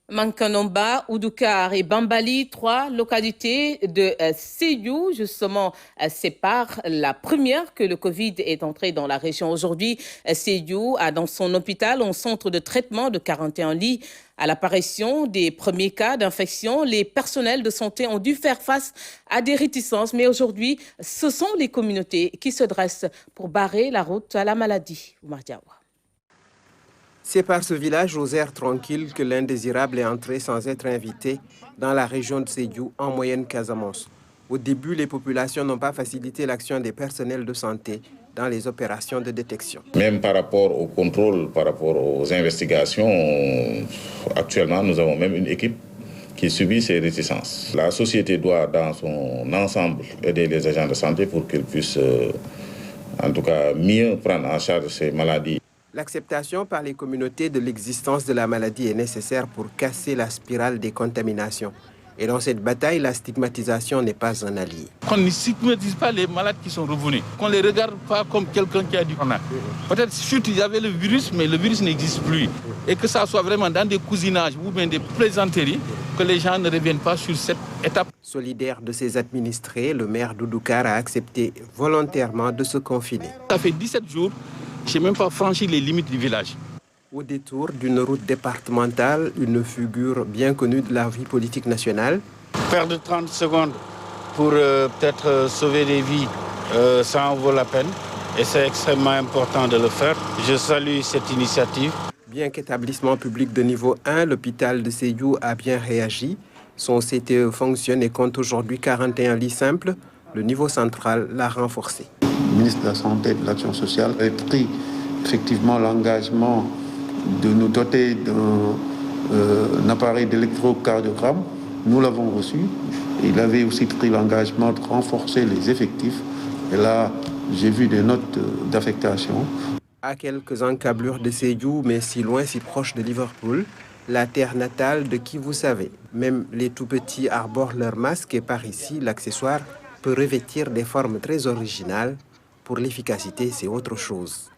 Mankanomba, Oudoukar et Bambali, trois localités de Sédhiou, justement, séparent la première que le Covid est entré dans la région. Aujourd'hui, Sédhiou a dans son hôpital un centre de traitement de 41 lits. À l'apparition des premiers cas d'infection, les personnels de santé ont dû faire face à des réticences. Mais aujourd'hui, ce sont les communautés qui se dressent pour barrer la route à la maladie. Oumar Diawa. C'est par ce village aux airs tranquilles que l'indésirable est entré sans être invité dans la région de Sédhiou, en moyenne Casamance. Au début, les populations n'ont pas facilité l'action des personnels de santé dans les opérations de détection. Même par rapport au contrôle, par rapport aux investigations, actuellement, nous avons même une équipe qui subit ces réticences. La société doit, dans son ensemble, aider les agents de santé pour qu'ils puissent, en tout cas, mieux prendre en charge ces maladies. L'acceptation par les communautés de l'existence de la maladie est nécessaire pour casser la spirale des contaminations. Et dans cette bataille, la stigmatisation n'est pas un allié. Qu'on ne stigmatise pas les malades qui sont revenus. Qu'on ne les regarde pas comme quelqu'un qui a du corona. Peut-être chut, il y avait le virus, mais le virus n'existe plus. Et que ça soit vraiment dans des cousinages ou bien des plaisanteries, que les gens ne reviennent pas sur cette étape. Solidaire de ses administrés, le maire d'Oudoukar a accepté volontairement de se confiner. Ça fait 17 jours. Je n'ai même pas franchi les limites du village. Au détour d'une route départementale, une figure bien connue de la vie politique nationale. Perdre 30 secondes pour peut-être sauver des vies, ça en vaut la peine. Et c'est extrêmement important de le faire. Je salue cette initiative. Bien qu'établissement public de niveau 1, l'hôpital de Sédhiou a bien réagi. Son CTE fonctionne et compte aujourd'hui 41 lits simples. Le niveau central l'a renforcé. Le ministre de la Santé et de l'Action sociale a pris effectivement l'engagement de nous doter d'un appareil d'électrocardiogramme. Nous l'avons reçu. Il avait aussi pris l'engagement de renforcer les effectifs. Et là, j'ai vu des notes d'affectation. À quelques encablures de Sédhiou, mais si loin, si proche de Liverpool, la terre natale de qui vous savez. Même les tout-petits arborent leur masque et par ici, l'accessoire peut revêtir des formes très originales. Pour l'efficacité, c'est autre chose.